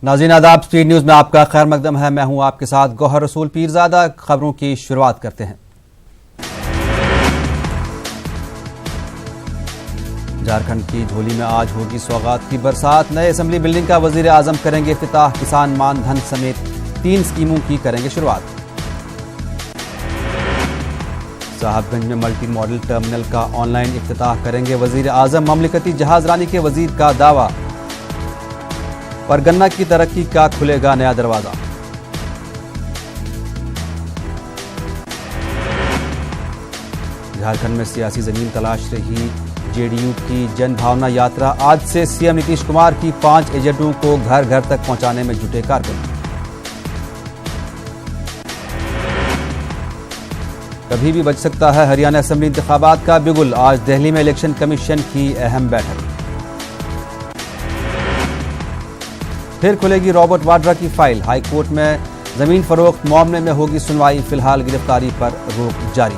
नाज़रीन आदाब, speed news में आपका खैर मकदम है। मैं हूं आपके साथ गौहर रसूल पीरजादा। खबरों की शुरुआत करते हैं। झारखंड की झोली में आज होगी सौगात की बरसात। नए असेंबली बिल्डिंग का वजीर आजम करेंगे इफ्तिताह। किसान मान धन समेत 3 स्कीमों की करेंगे शुरुआत। साहबगंज में मल्टी मॉडल टर्मिनल का ऑनलाइन इफ्तिताह करेंगे वजीर आजम। ममलिकती जहाजरानी के वजीर का दावा, परगन्ना की तरक्की का खुलेगा नया दरवाजा। झारखंड में सियासी जमीन तलाश रही जेडीयू की जन भावना यात्रा। आज से सीएम नीतीश कुमार की 5 एजेंटों को घर घर तक पहुंचाने में जुटे कारकुन। कभी भी बच सकता है हरियाणा असेंबली इंतखाबात का बिगुल। आज दिल्ली में इलेक्शन कमीशन की अहम बैठक। फिर खुलेगी रॉबर्ट वाड्रा की फाइल। हाईकोर्ट में जमीन फरोख्त मामले में होगी सुनवाई। फिलहाल गिरफ्तारी पर रोक जारी।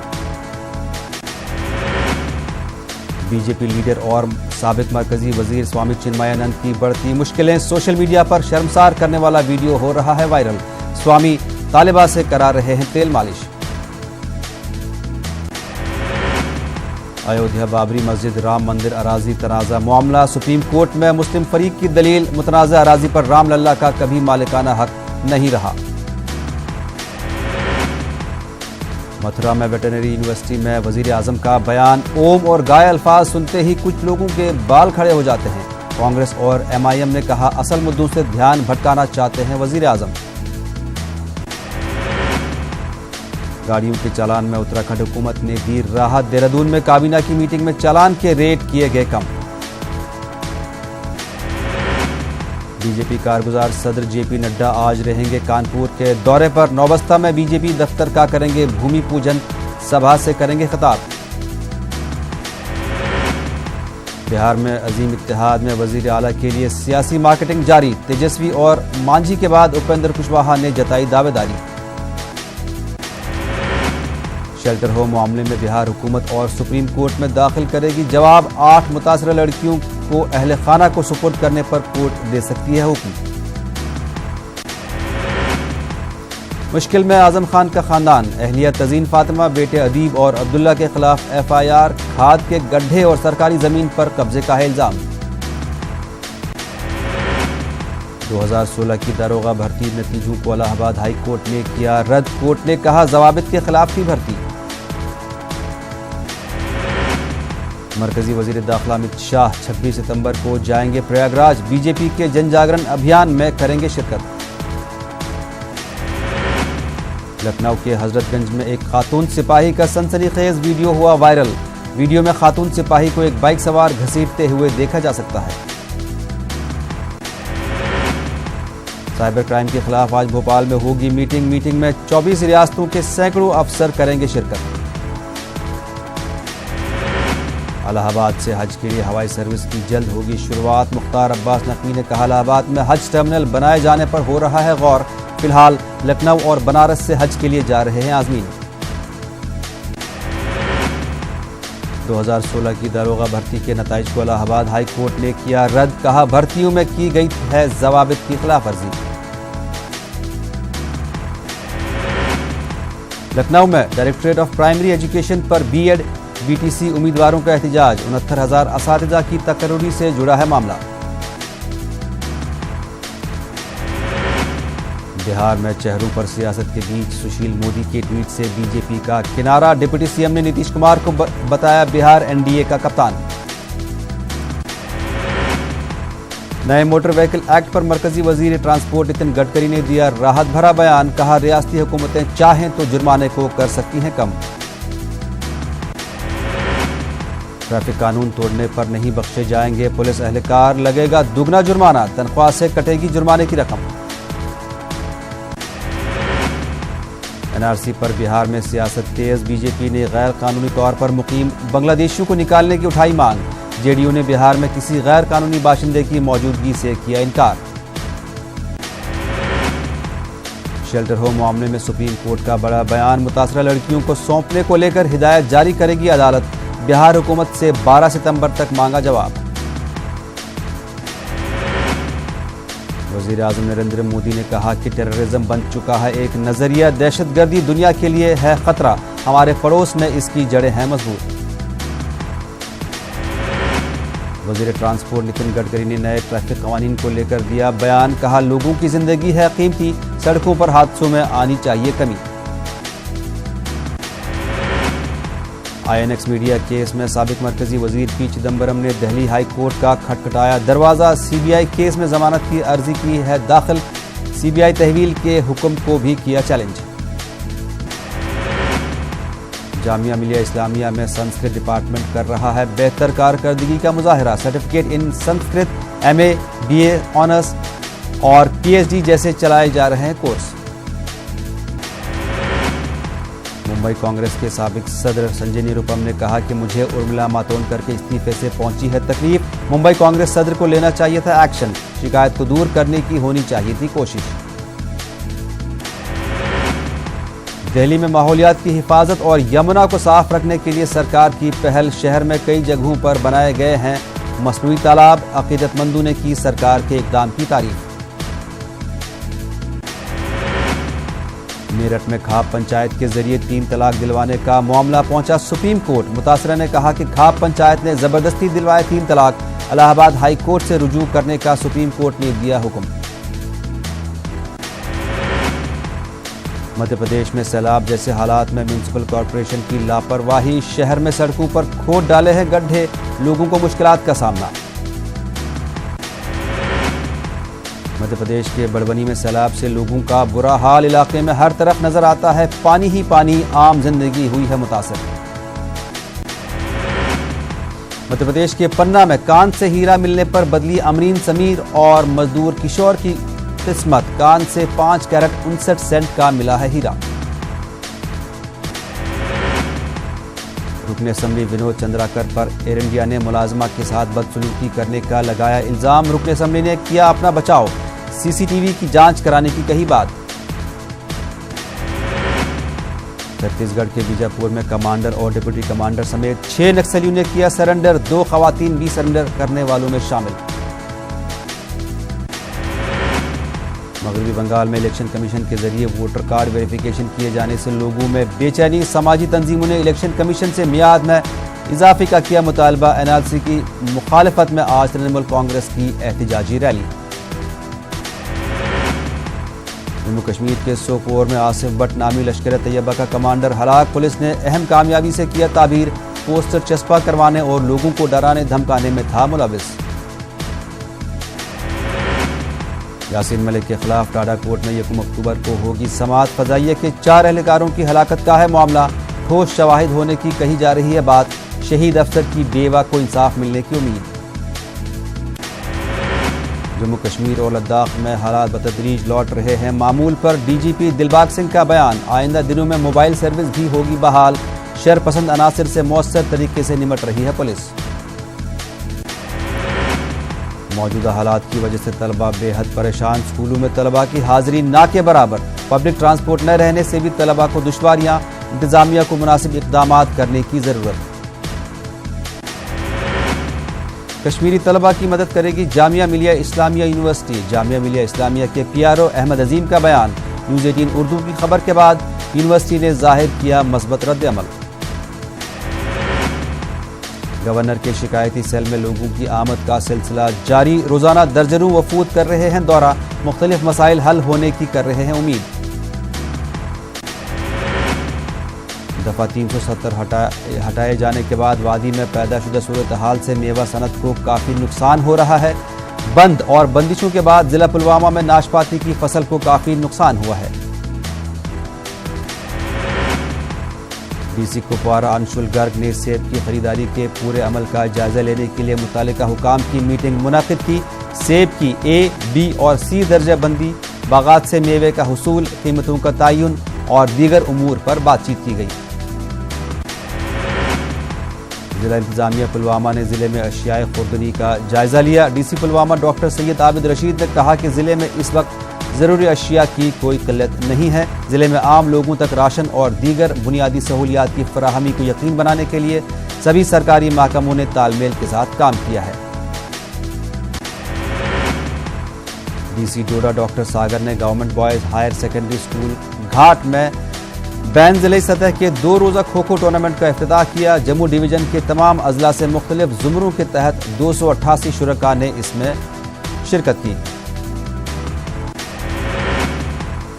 बीजेपी लीडर और साबिक मरकजी वजीर स्वामी चिन्मयानंद की बढ़ती मुश्किलें। सोशल मीडिया पर शर्मसार करने वाला वीडियो हो रहा है वायरल। स्वामी तालिबा से करा रहे हैं तेल मालिश। अयोध्या बाबरी मस्जिद राम मंदिर अराजी तनाज़ा मामला। सुप्रीम कोर्ट में मुस्लिम फरीक की दलील, मुतनाज़ा अराजी पर राम लल्ला का कभी मालिकाना हक नहीं रहा। मथुरा में वेटरनरी यूनिवर्सिटी में वजीर आजम का बयान। ओम और गाय अल्फाज सुनते ही कुछ लोगों के बाल खड़े हो जाते हैं। कांग्रेस और एमआईएम ने कहा असल मुद्दों से ध्यान भटकाना चाहते हैं वजीर आजम। गाड़ियों के चालान में उत्तराखंड हुकूमत ने दी राहत। देहरादून में काबीना की मीटिंग में चालान के रेट किए गए कम। बीजेपी कारगुजार सदर जेपी नड्डा आज रहेंगे कानपुर के दौरे पर। नौबस्ता में बीजेपी दफ्तर का करेंगे भूमि पूजन। सभा से करेंगे खिताब। बिहार में अजीम इत्तेहाद में वजीर आला के लिए सियासी मार्केटिंग जारी। तेजस्वी और मांझी के बाद उपेंद्र कुशवाहा ने जताई दावेदारी। शेल्टर होम मामले में बिहार हुकूमत और सुप्रीम कोर्ट में दाखिल करेगी जवाब। 8 मुतासरा लड़कियों को अहले खाना को सुपुर्द करने पर कोर्ट दे सकती है हुक्म। मुश्किल में आजम खान का खानदान। अहलिया तजीन फातिमा, बेटे अदीब और अब्दुल्ला के खिलाफ एफआईआर। खाद के गड्ढे और सरकारी जमीन पर कब्जे का है इल्जाम। 2016 की दारोगा भर्ती नतीजों को इलाहाबाद हाई कोर्ट ने किया रद्द। कोर्ट ने कहा जवाबित के खिलाफ थी भर्ती। मरकजी वजीर दाखिला अमित शाह 26 सितंबर को जाएंगे प्रयागराज। बीजेपी के जन जागरण अभियान में करेंगे शिरकत। लखनऊ के हजरतगंज में एक खातून सिपाही का सनसनीखेज वीडियो हुआ वायरल। वीडियो में खातून सिपाही को एक बाइक सवार घसीटते हुए देखा जा सकता है। साइबर क्राइम के खिलाफ आज भोपाल में होगी मीटिंग में 24 रियासतों के सैकड़ों अफसर करेंगे शिरकत। इलाहाबाद से हज के लिए हवाई सर्विस की जल्द होगी शुरुआत। मुख्तार अब्बास नकवी ने कहा इलाहाबाद में हज टर्मिनल बनाए जाने पर हो रहा है गौर। फिलहाल लखनऊ और बनारस से हज के लिए जा रहे हैं आजमीन। 2016 की दारोगा भर्ती के नताइज को इलाहाबाद हाई कोर्ट ने किया रद्द। कहा भर्तियों में की गई है जवाबित की खिलाफवर्जी। लखनऊ में डायरेक्टरेट ऑफ प्राइमरी एजुकेशन पर बीएड बीटीसी उम्मीदवारों का एहतजाज। 69,000 असातिज़ा की तकर्री से जुड़ा है मामला। बिहार में चेहरों पर सियासत के बीच सुशील मोदी के ट्वीट से बीजेपी का किनारा। डिप्टी सीएम ने नीतीश कुमार को बताया बिहार एनडीए का कप्तान। नए मोटर व्हीकल एक्ट पर मरकजी वजीर ट्रांसपोर्ट नितिन गडकरी ने दिया राहत भरा बयान। कहा रियासती हुकूमतें चाहें तो जुर्माने को कर सकती हैं कम। ट्रैफिक कानून तोड़ने पर नहीं बख्शे जाएंगे पुलिस एहलकार। लगेगा दुगना जुर्माना। तनख्वाह से कटेगी जुर्माने की रकम। एनआरसी पर बिहार में सियासत तेज। बीजेपी ने गैर कानूनी तौर पर मुकीम बांग्लादेशियों को निकालने की उठाई मांग। जेडीयू ने बिहार में किसी गैर कानूनी बाशिंदे की मौजूदगी से किया इनकार। शेल्टर होम मामले में सुप्रीम कोर्ट का बड़ा बयान। मुतासरा लड़कियों को सौंपने को लेकर हिदायत जारी करेगी अदालत। बिहार हुकूमत से 12 सितंबर तक मांगा जवाब। वज़ीर आज़म नरेंद्र मोदी ने कहा कि टेररिज्म बन चुका है एक नजरिया, दहशतगर्दी दुनिया के लिए है खतरा, हमारे पड़ोस में इसकी जड़ें हैं मजबूत। वज़ीर ट्रांसपोर्ट नितिन गडकरी ने नए ट्रैफिक कानून को लेकर दिया बयान, कहा लोगों की जिंदगी है कीमती, सड़कों पर हादसों में आनी चाहिए कमी। INX मीडिया केस में साबिक मरकजी वजीर पी चिदम्बरम ने दिल्ली हाई कोर्ट का खटखटाया दरवाजा, CBI केस में जमानत की अर्जी की है दाखिल, CBI तहवील के हुक्म को भी किया चैलेंज। जामिया मिलिया इस्लामिया में संस्कृत डिपार्टमेंट कर रहा है बेहतर कारकर्दगी का मुजाहरा, certificate in Sanskrit, MA, BA honours और PhD जैसे चलाए जा रहे हैं कोर्स। मुंबई कांग्रेस के साबिक सदर संजय निरुपम ने कहा कि मुझे उर्मिला मातोंडकर के इस्तीफे से पहुंची है तकलीफ, मुंबई कांग्रेस सदर को लेना चाहिए था एक्शन, शिकायत को दूर करने की होनी चाहिए थी कोशिश। दिल्ली में माहौलियात की हिफाजत और यमुना को साफ रखने के लिए सरकार की पहल, शहर में कई जगहों पर बनाए गए हैं मसनूई तालाब, अकीदतमंदों ने की सरकार के इकदाम की तारीफ। मेरठ में खाप पंचायत के जरिए 3 तलाक दिलवाने का मामला पहुंचा सुप्रीम कोर्ट, मुतासरा ने कहा कि खाप पंचायत ने जबरदस्ती दिलवाए 3 तलाक, इलाहाबाद हाई कोर्ट से रुजू करने का सुप्रीम कोर्ट ने दिया हुक्म। मध्य प्रदेश में सैलाब जैसे हालात में म्युनिसिपल कॉर्पोरेशन की लापरवाही, शहर में सड़कों पर खोद डाले हैं गड्ढे, लोगों को मुश्किलात का सामना। मध्य प्रदेश के बड़बनी में सैलाब से लोगों का बुरा हाल, इलाके में हर तरफ नजर आता है पानी ही पानी, आम जिंदगी हुई है मुतासर। मध्य प्रदेश के पन्ना में कान से हीरा मिलने पर बदली अमरीन समीर और मजदूर किशोर की किस्मत, कान से 5 कैरेट 59 सेंट का मिला है हीरा। रुकन असेंबली विनोद चंद्राकर पर एयर इंडिया ने मुलाजमा के साथ बदसलूकी करने का लगाया इल्जाम, रुकन असेंबली ने किया अपना बचाव, CCTV की जांच कराने की कही बात। छत्तीसगढ़ के बीजापुर में कमांडर और डिप्टी कमांडर समेत 6 नक्सलियों ने किया सरेंडर, 2 खवातीन भी सरेंडर करने वालों में शामिल। मगरबी बंगाल में इलेक्शन कमीशन के जरिए वोटर कार्ड वेरिफिकेशन किए जाने से लोगों में बेचैनी, समाजी तंजीमों ने इलेक्शन कमीशन से मियाद में इजाफे का किया मुतालबा, NRC की मुखालफत में आज तृणमूल कांग्रेस की एहतजाजी रैली। जम्मू कश्मीर के सोपोर में आसिफ भट्ट नामी लश्कर तैयबा का कमांडर हलाक, पुलिस ने अहम कामयाबी से किया ताबीर, पोस्टर चस्पा करवाने और लोगों को डराने धमकाने में था मुलविस। यासीन मलिक के खिलाफ टाडा कोर्ट में 1 अक्टूबर को होगी समाअत, फजाइया के 4 एहलकारों की हलाकत का है मामला, ठोस शवाहिद होने की कही जा रही है बात, शहीद अफसर की बेवा को इंसाफ मिलने की उम्मीद। जम्मू कश्मीर और लद्दाख में हालात बतदरीज लौट रहे हैं मामूल पर, DGP दिलबाग सिंह का बयान, आइंदा दिनों में मोबाइल सर्विस भी होगी बहाल, शरपसंद अनासर से मौसर तरीके से निमट रही है पुलिस। मौजूदा हालात की वजह से तलबा बेहद परेशान, स्कूलों में तलबा की हाजिरी ना के बराबर, पब्लिक ट्रांसपोर्ट न रहने से भी तलबा को दुश्वारियां, इंतजामिया को मुनासिब इक़दामात करने की जरूरत। कश्मीरी तलबा की मदद करेगी जामिया मिलिया इस्लामिया यूनिवर्सिटी, जामिया मिलिया इस्लामिया के PRO अहमद अजीम का बयान, न्यूज़ 18 उर्दू की खबर के बाद यूनिवर्सिटी ने जाहिर किया मस्बत रद्द-ए-अमल। गवर्नर के शिकायती सेल में लोगों की आमद का सिलसिला जारी, रोजाना दर्जनों वफूद कर रहे हैं दौरा, मुख्तलिफ मसाइल हल होने की कर रहे हैं उम्मीद। दफा 370 हटाए जाने के बाद वादी में पैदा शुदा सूरत हाल से मेवा सनत को काफी नुकसान हो रहा है, बंद और बंदिशों के बाद जिला पुलवामा में नाशपाती की फसल को काफी नुकसान हुआ है। DC कुपवारा अंशुल गर्ग ने सेब की खरीदारी के पूरे अमल का जायजा लेने के लिए मुतालिका हुकाम की मीटिंग मुनक़िद की, सेब की A, B और C दर्जा बंदी, बागात से मेवे का हुसूल, कीमतों का तयन और दीगर उमूर पर बातचीत की गई। जिला इंतजामिया पुलवामा ने जिले में अशियाए खुर्दनी का जायजा लिया, DC पुलवामा डॉक्टर सैयद आबिद रशीद ने कहा कि जिले में इस वक्त ज़रूरी अशिया की कोई किल्लत नहीं है, जिले में आम लोगों तक राशन और दीगर बुनियादी सहूलियात की फराहमी को यकीन बनाने के लिए सभी सरकारी महकमों ने तालमेल के साथ काम किया है। डीसी डोडा डॉक्टर सागर ने government boys higher secondary school Ghat में बैन जिले सतह के 2 रोज़ा खो खो टूर्नामेंट का इफ्तिताह किया। जम्मू डिवीजन के तमाम अजला से मुख्तलिफ जुमरों के तहत 288 शुरका ने इसमें शिरकत की।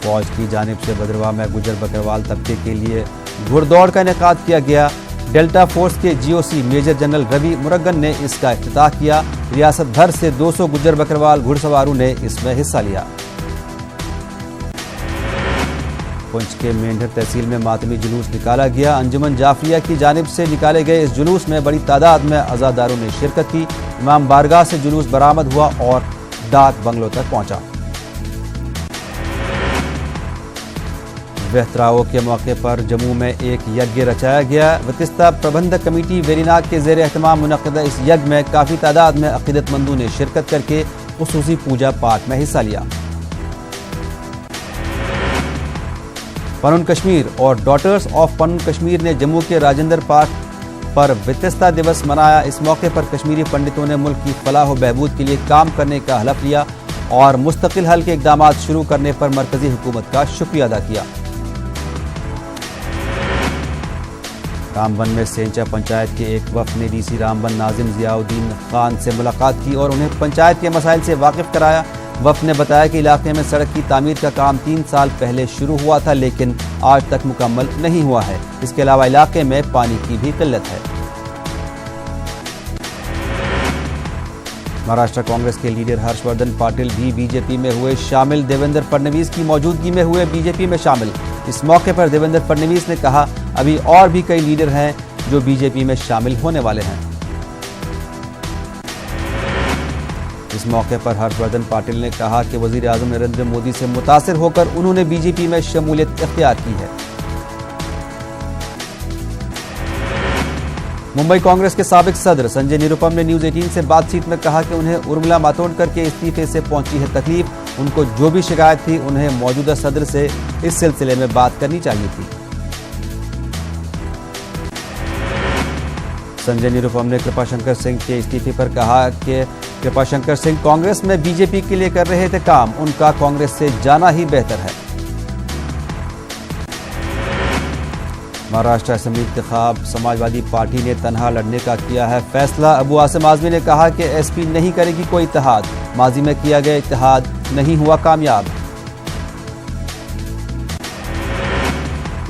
फौज की जानिब से भद्रवाह में गुजर बकरवाल तबके के लिए घुड़दौड़ का इनेकाद किया गया। डेल्टा फोर्स के GOC major general Ravi Murugan ने इसका इफ्तिताह किया। रियासत भर से 200 गुजर बकरवाल घुड़सवारों ने इसमें हिस्सा लिया। पुंछ के मेंढर तहसील में मातमी जुलूस निकाला गया। अंजुमन जाफरिया की जानिब से निकाले गए इस जुलूस में बड़ी तादाद में अज़ादारों ने शिरकत की। इमाम बारगाह से जुलूस बरामद हुआ और डाक बंगलों तक पहुंचा। बेहतराओं के मौके पर जम्मू में एक यज्ञ रचाया गया। वतिस्ता प्रबंधक कमेटी वेरीनाग के ज़ेर एहतमाम मुनक़्क़दा इस यज्ञ में काफ़ी तादाद में अक़ीदतमंदों ने शिरकत करके ख़ुसूसी पूजा पाठ में हिस्सा लिया। पनुन कश्मीर और डॉटर्स ऑफ पनुन कश्मीर ने जम्मू के राजेंद्र पार्क पर वतिस्ता दिवस मनाया। इस मौके पर कश्मीरी पंडितों ने मुल्क की फलाह व बहबूद के लिए काम करने का हलफ लिया और मुस्तकिल हल के इक़दामात शुरू करने पर मरकजी हुकूमत का शुक्रिया अदा किया। रामबन में सेंचा पंचायत के एक वफ़द ने डीसी रामबन नाजिम ज़ियाउद्दीन खान से मुलाकात की और उन्हें पंचायत के मसाइल से वाकिफ़ कराया। वफ़द ने बताया कि इलाके में सड़क की तामीर का काम 3 साल पहले शुरू हुआ था, लेकिन आज तक मुकम्मल नहीं हुआ है। इसके अलावा इलाके में पानी की भी किल्लत है। महाराष्ट्र कांग्रेस के लीडर हर्षवर्धन पाटिल भी बीजेपी में हुए शामिल। देवेंद्र फडणवीस की मौजूदगी में हुए बीजेपी में शामिल। इस मौके पर देवेंद्र फडणवीस ने कहा, अभी और भी कई लीडर हैं जो बीजेपी में शामिल होने वाले हैं। इस मौके पर हर्षवर्धन पाटिल ने कहा कि वजीर आजम नरेंद्र मोदी से मुतासिर होकर उन्होंने बीजेपी में शमूलियत इख्तियार की है। मुंबई कांग्रेस के साबिक सदर संजय निरुपम ने न्यूज 18 से बातचीत में कहा कि उन्हें उर्मिला मातोंडकर के इस्तीफे से पहुंची है तकलीफ। उनको जो भी शिकायत थी उन्हें मौजूदा सदर से इस सिलसिले में बात करनी चाहिए थी। संजय निरुपम ने कृपाशंकर सिंह के इस्तीफे पर कहा कि कृपाशंकर सिंह कांग्रेस में बीजेपी के लिए कर रहे थे काम, उनका कांग्रेस से जाना ही बेहतर है। महाराष्ट्र असेंबली इंतखाब समाजवादी पार्टी ने तनहा लड़ने का किया है फैसला। अबू आसिम आजमी ने कहा कि एसपी नहीं करेगी कोई इत्तेहाद, माजी में किया गया इत्तेहाद नहीं हुआ कामयाब।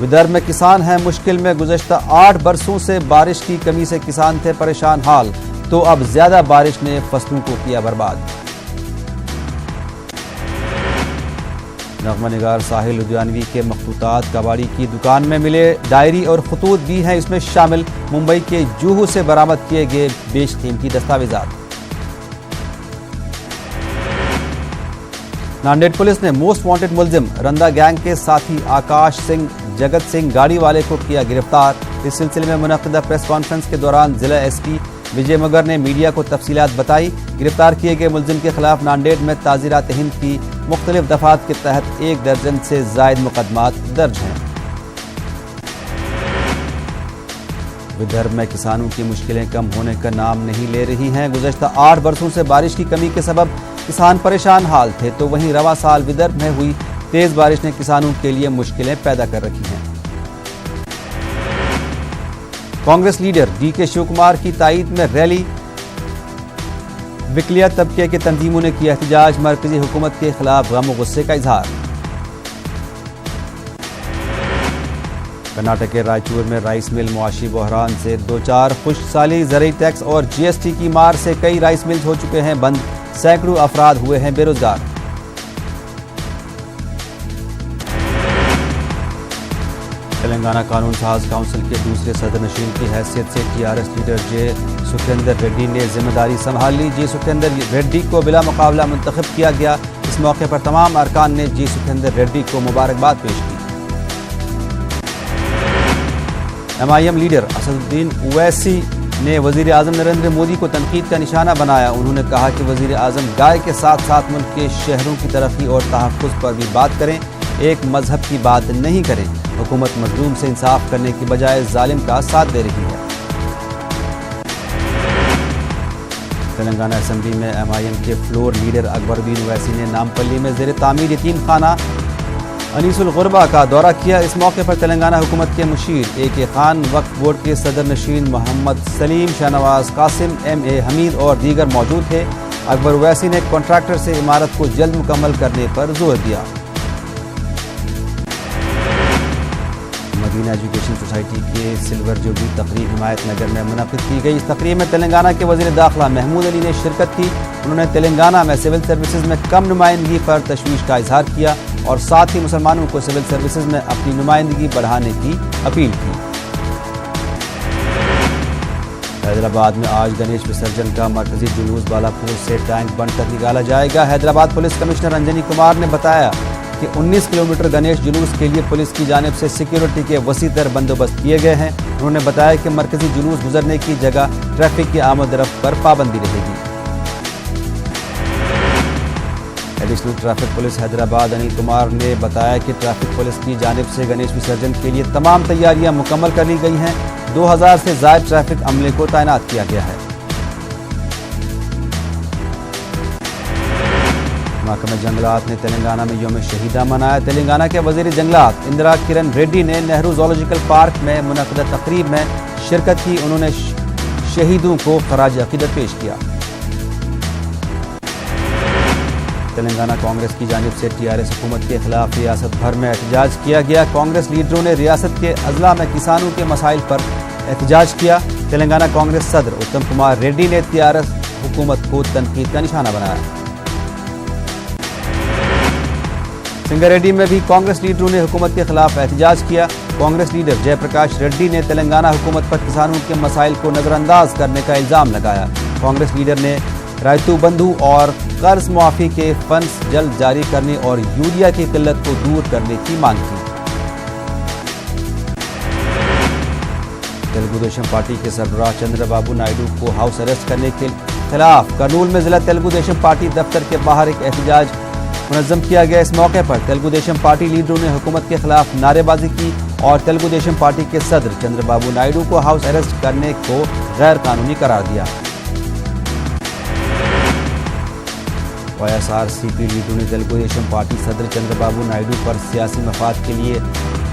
विदर्भ में किसान हैं मुश्किल में। गुज़श्ता 8 बरसों से बारिश की कमी से किसान थे परेशान हाल, तो अब ज्यादा बारिश ने फसलों को किया बर्बाद। नगमा निगार साहिल लुधियानवी के मखतूतात कबाड़ी की दुकान में मिले। डायरी और खतूत भी हैं इसमें शामिल। मुंबई के जूहू से बरामद किए गए बेशकीमती दस्तावेजात। नांदेड़ पुलिस ने मोस्ट वांटेड मुलजिम रंदा गैंग के साथी आकाश सिंह जगत सिंह गाड़ी वाले को किया गिरफ्तार। इस सिलसिले में मुनक़्क़िदा प्रेस कॉन्फ्रेंस के दौरान जिला एसपी विजय मगर ने मीडिया को तफसीलात बताई। गिरफ्तार किए गए मुलजिम के खिलाफ नांदेड़ में ताज़ीरात हिंद की मुख्तलिफ दफात के तहत 1 दर्जन से जायद मुकदमात दर्ज हैं। विदर्भ में किसानों की मुश्किलें कम होने का नाम नहीं ले रही हैं। गुज़श्ता 8 बरसों से बारिश की कमी के सबब किसान परेशान हाल थे, तो वहीं रवा साल विदर्भ में हुई तेज बारिश ने किसानों के लिए मुश्किलें पैदा कर रखी हैं। कांग्रेस लीडर डीके शिव कुमार की ताईद में रैली। विकलिया तबके के तंजीमों ने किया एहतजाज। मरकजी हुकूमत के खिलाफ गम और गुस्से का इजहार। कर्नाटक के रायचूर में राइस मिल मुआशी बहरान से 2-4 खुशसाली। ज़रूरी टैक्स और जीएसटी की मार से कई राइस मिल्स हो चुके हैं बंद। सैकड़ों अफराद हुए हैं बेरोजगार। तेलंगाना कानून साज काउंसिल के दूसरे सदर नशीन की हैसियत से टीआरएस लीडर जे सुखेंदर रेड्डी ने जिम्मेदारी संभाल ली। जे सुखेंदर रेड्डी को बिला मुकाबला मुंतखब किया गया। इस मौके पर तमाम अरकान ने जे सुखेंदर रेड्डी को मुबारकबाद पेश की। एमआईएम लीडर असदुद्दीन ओवैसी ने वजीर आजम नरेंद्र मोदी को तनकीद का निशाना बनाया। उन्होंने कहा कि वजीर आजम गाय के साथ साथ मुल्क के शहरों की तरक्की और तहफ़्फ़ुज़ पर भी बात करें, एक मजहब की बात नहीं करें। हुकूमत मजलूम से इंसाफ करने की बजाय जालिम का साथ दे रही है। तेलंगाना असेंबली में MIM के फ्लोर लीडर अकबरुद्दीन ओवैसी ने नामपल्ली में ज़ेर तामीर यतीम खाना अनीसुल गुरबा का दौरा किया। इस मौके पर तेलंगाना हुकूमत के मुशीर AK खान, वक्फ बोर्ड के सदर नशीन मोहम्मद सलीम, शाहनवाज कासिम, MA हमीद और दीगर मौजूद थे। अकबर ओवैसी ने कॉन्ट्रैक्टर से इमारत को जल्द मुकम्मल करने पर जोर दिया। मदीना एजुकेशन सोसाइटी के सिल्वर जुबली तकरीब हिमायत नगर में मुनक़िद की गई। इस तकरीब में तेलंगाना के वज़ीर दाखिला महमूद अली ने शिरकत की। उन्होंने तेलंगाना में सिविल सर्विसेज में कम नुमाइंदगी पर तशवीश का इजहार किया और साथ ही मुसलमानों को सिविल सर्विसेज में अपनी नुमाइंदगी बढ़ाने की अपील की। हैदराबाद में आज गणेश विसर्जन का मरकजी जुलूस बालापुर से टैंक बंद तक निकाला जाएगा। हैदराबाद पुलिस कमिश्नर अंजनी कुमार ने बताया कि 19 किलोमीटर गणेश जुलूस के लिए पुलिस की जानिब से सिक्योरिटी के वसीतर बंदोबस्त किए गए हैं। उन्होंने बताया कि मरकजी जुलूस गुजरने की जगह ट्रैफिक की आमद रफ्त पर पाबंदी रहेगी। Additional traffic police Hyderabad Anil Kumar ने बताया कि ट्रैफिक पुलिस की जानिब से गणेश विसर्जन के लिए तमाम तैयारियां मुकम्मल कर ली गई हैं। 2000 से ज़ायद ट्रैफिक अमले को तैनात किया गया है। महकमा जंगलात ने तेलंगाना में यौम शहीदा मनाया। तेलंगाना के वज़ीर जंगलात इंदिरा किरण रेड्डी ने नेहरू ज़ूलॉजिकल पार्क में मुनक़्क़दा तक़रीब में शिरकत की। उन्होंने शहीदों को ख़राज अक़ीदत पेश किया। तेलंगाना कांग्रेस की जानिब से TRS हुकूमत के खिलाफ रियासत भर में एहतजाज किया गया। कांग्रेस लीडरों ने रियासत के अजला में किसानों के मसाइल पर एहतजाज किया। तेलंगाना कांग्रेस सदर उत्तम कुमार रेड्डी ने TRS हुकूमत को तनकीद का निशाना बनाया। सिंगारेड्डी में भी कांग्रेस लीडरों ने हुकूमत के खिलाफ एहतजाज किया। कांग्रेस लीडर जयप्रकाश रेड्डी ने तेलंगाना हुकूमत पर किसानों के मसाइल को नज़रअंदाज करने का इल्ज़ाम लगाया। कांग्रेस लीडर ने रायतू बंधु और कर्ज मुआफ़ी के फंड्स जल्द जारी करने और यूरिया की किल्लत को दूर करने की मांग की। तेलुगु देशम पार्टी के सरबराह चंद्रबाबू नायडू को हाउस अरेस्ट करने के खिलाफ करनूल में जिला तेलुगु देशम पार्टी दफ्तर के बाहर एक एहतजाज मुनज़्ज़म किया गया। इस मौके पर तेलुगु देशम पार्टी लीडरों ने हुकूमत के खिलाफ नारेबाजी की और तेलुगु देशम पार्टी के सदर चंद्रबाबू नायडू को हाउस अरेस्ट करने को गैर कानूनी करार दिया। YSRCP लीडरों ने तेलुगु देशम पार्टी सदर चंद्रबाबू नायडू पर सियासी मफाद के लिए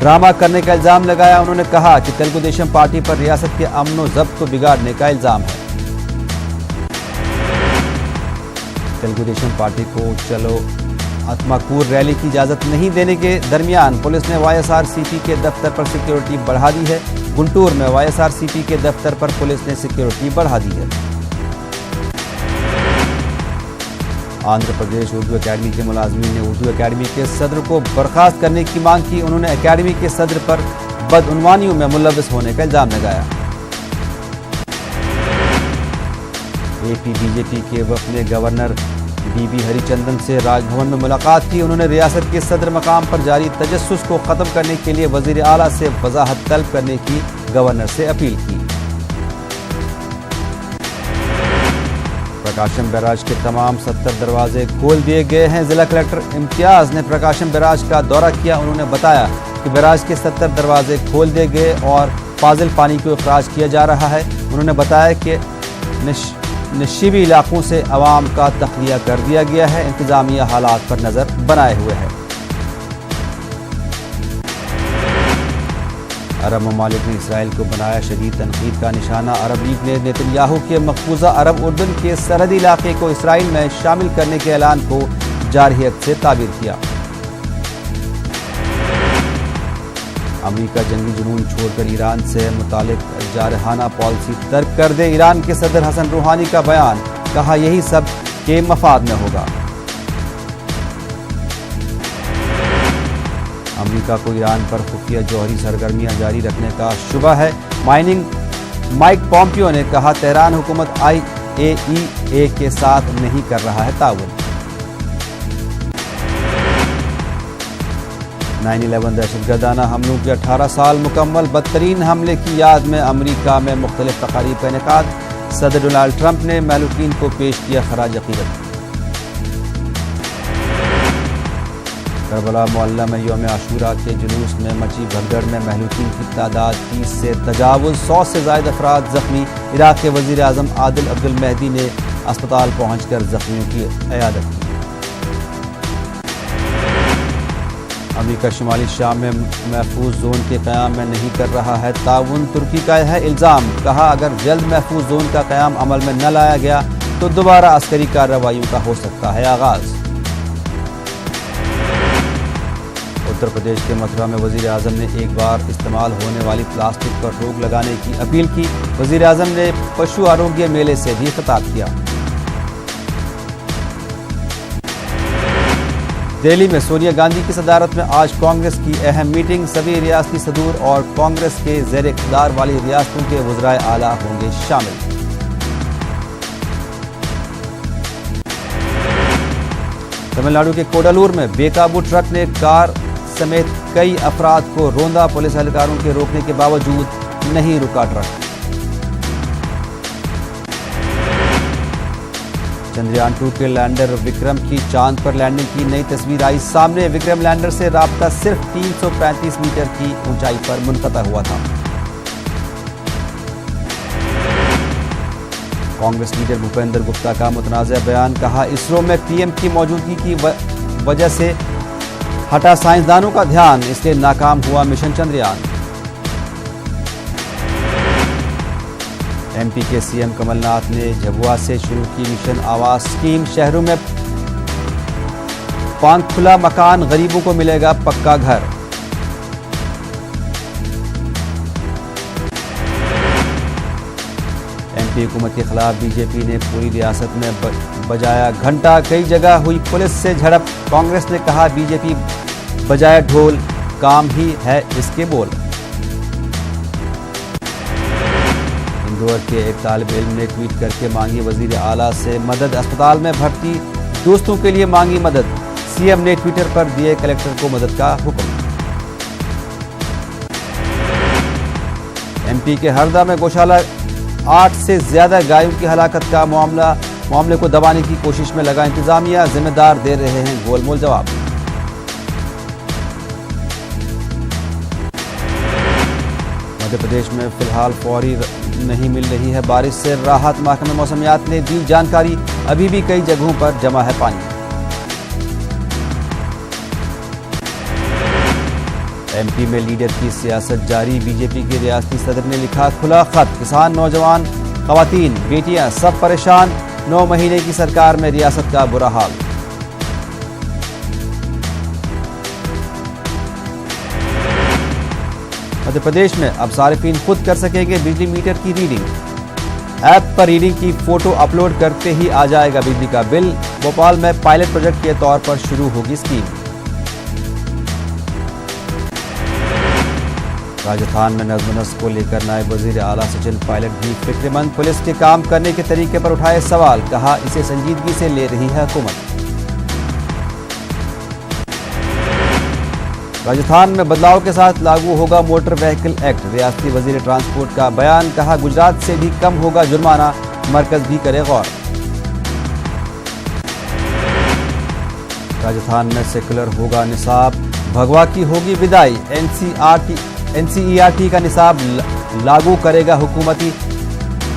ड्रामा करने का इल्ज़ाम लगाया। उन्होंने कहा कि तेलुगु देशम पार्टी पर रियासत के अमन व ज़ब्त को बिगाड़ने का इल्ज़ाम है। तेलुगु देशम पार्टी को चलो आत्माकूर रैली की इजाज़त नहीं देने के दरमियान पुलिस ने YSRCP के दफ्तर पर सिक्योरिटी बढ़ा दी है। गुंटूर में YSRCP के दफ्तर पर पुलिस ने सिक्योरिटी बढ़ा दी है। आंध्र प्रदेश उर्दू अकेडमी के मुलाजमीन ने उर्दू अकेडमी के सदर को बर्खास्त करने की मांग की। उन्होंने अकेडमी के सदर पर बदउनवानियों में मुलव्वस होने का इल्ज़ाम लगाया। AP BJP के वफ़द ने गवर्नर BB हरिचंदन से राजभवन में मुलाकात की। उन्होंने रियासत के सदर मकाम पर जारी तजस्सुस को ख़त्म करने के लिए वज़ीर आला से वज़ाहत तलब करने की गवर्नर से अपील की। प्रकाशम बैराज के तमाम 70 दरवाजे खोल दिए गए हैं। जिला कलेक्टर इम्तियाज़ ने प्रकाशम बैराज का दौरा किया। उन्होंने बताया कि बैराज के 70 दरवाजे खोल दिए गए और फाजिल पानी को अखराज किया जा रहा है। उन्होंने बताया कि नशीबी इलाकों से अवाम का तखलिया कर दिया गया है। इंतजामिया हालात पर नज़र बनाए हुए है। अरब ममालिक ने इसराइल को बनाया शदीद तनकीद का निशाना। अरब लीग ने नेतन्याहू के मकबूजा अरब उर्दन के सरहदी इलाके को इसराइल में शामिल करने के ऐलान को जारहियत से ताबीर किया। अमेरिका जंगी जुनून छोड़कर ईरान से मुतालिक जारहाना पॉलिसी तर्क कर दे। ईरान के सदर हसन रूहानी का बयान, कहा यही सब के मफाद में होगा। अमेरिका को ईरान पर खुफिया जौहरी सरगर्मियां जारी रखने का शुबा है। माइक पॉम्पियो ने कहा तेहरान हुकूमत IAEA के साथ नहीं कर रहा है ताउन। 9/11 दहशतगर्दाना हमलों के 18 साल मुकम्मल। बदतरीन हमले की याद में अमेरिका में मुख्तलिफ तकारीब का इनेकाद। सदर डोनाल्ड ट्रंप ने महलूकीन को पेश किया खराज अक़ीदत। करबला मोहल्ला में यौम आशूरा के जुलूस में मची भगदड़ में महलूकीन की तादाद 30 से तजावुज़। 100 से ज़ायद अफराद जख्मी। इराक़ के वज़ीर आज़म आदिल अब्दुल महदी ने अस्पताल पहुंचकर जख्मियों की इयादत की। अमेरिका शुमाली शाम में महफूज जोन के क़याम में नहीं कर रहा है ताउन, तुर्की का है इल्ज़ाम। कहा अगर जल्द महफूज जोन का क़याम अमल में न लाया गया तो दोबारा अस्करी कार्रवाइयों का हो सकता है आगाज़। उत्तर प्रदेश के मथुरा में वज़ीर आज़म ने एक बार इस्तेमाल होने वाली प्लास्टिक पर रोक लगाने की अपील की। वज़ीर आज़म ने पशु आरोग्य मेले से भी खिताब किया। दिल्ली में सोनिया गांधी की सदारत में आज कांग्रेस की अहम मीटिंग। सभी रियासती सदूर और कांग्रेस के ज़ेर इक़्तिदार वाली रियासतों के वज़राए आला होंगे शामिल। तमिलनाडु के कोडालूर में बेकाबू ट्रक ने कार समेत कई अफराद को रौंदा। पुलिस एहलकारों के रोकने के बावजूद नहीं रुका ट्रक। चंद्रयान 2 के लैंडर विक्रम की चांद पर लैंडिंग की नई तस्वीर आई सामने। विक्रम लैंडर से राब्ता सिर्फ 335 मीटर की ऊंचाई पर मुनक़ता हुआ था। कांग्रेस लीडर भूपेंद्र गुप्ता का मुतनाज़ा बयान। कहा इसरो में पीएम की मौजूदगी की वजह से हटा साइंसदानों का ध्यान, इसलिए नाकाम हुआ मिशन चंद्रयान। एमपी के सीएम कमलनाथ ने झबुआ से शुरू की मिशन आवास स्कीम। शहरों में 5 खुला मकान, गरीबों को मिलेगा पक्का घर। एमपी हुकूमत के खिलाफ बीजेपी ने पूरी रियासत में बजाया घंटा। कई जगह हुई पुलिस से झड़प। कांग्रेस ने कहा बीजेपी बजाया ढोल, काम ही है इसके बोल। इंदौर के एक तालिब इल्म ने ट्वीट करके मांगी वजीर आला से मदद। अस्पताल में भर्ती दोस्तों के लिए मांगी मदद। सीएम ने ट्विटर पर दिए कलेक्टर को मदद का हुक्म। एमपी के हरदा में गौशाला 8 से ज्यादा गायों की हलाकत का मामले को दबाने की कोशिश में लगा इंतजामिया। जिम्मेदार दे रहे हैं गोलमोल जवाब। मध्य प्रदेश में फिलहाल फौरी नहीं मिल रही है बारिश से राहत। महकमे मौसमियात ने दी जानकारी, अभी भी कई जगहों पर जमा है पानी। एमपी में लीडर की सियासत जारी। बीजेपी के रियासती सदर ने लिखा खुला खत। किसान, नौजवान, खवातीन, बेटियां सब परेशान। 9 महीने की सरकार में रियासत का बुरा हाल। मध्य प्रदेश में अब सारिफीन खुद कर सकेंगे बिजली मीटर की रीडिंग। ऐप पर रीडिंग की फोटो अपलोड करते ही आ जाएगा बिजली का बिल। भोपाल में पायलट प्रोजेक्ट के तौर पर शुरू होगी स्कीम। राजस्थान में नज़्म नस्क को लेकर नायब वजीर आला सचिन पायलट भी फिक्रमंद। पुलिस के काम करने के तरीके पर उठाए सवाल। कहा इसे संजीदगी से ले रही है हुकूमत। राजस्थान में बदलाव के साथ लागू होगा मोटर व्हीकल एक्ट। रियासती वजीर ट्रांसपोर्ट का बयान। कहा गुजरात से भी कम होगा जुर्माना, मरकज भी करे गौर। राजस्थान में सेकुलर होगा निसाब, भगवा की होगी विदाई। एनसीईआरटी का निसाब लागू करेगा हुकूमती।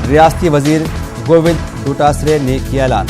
रियासती वजीर गोविंद डोटासरे ने किया ऐलान।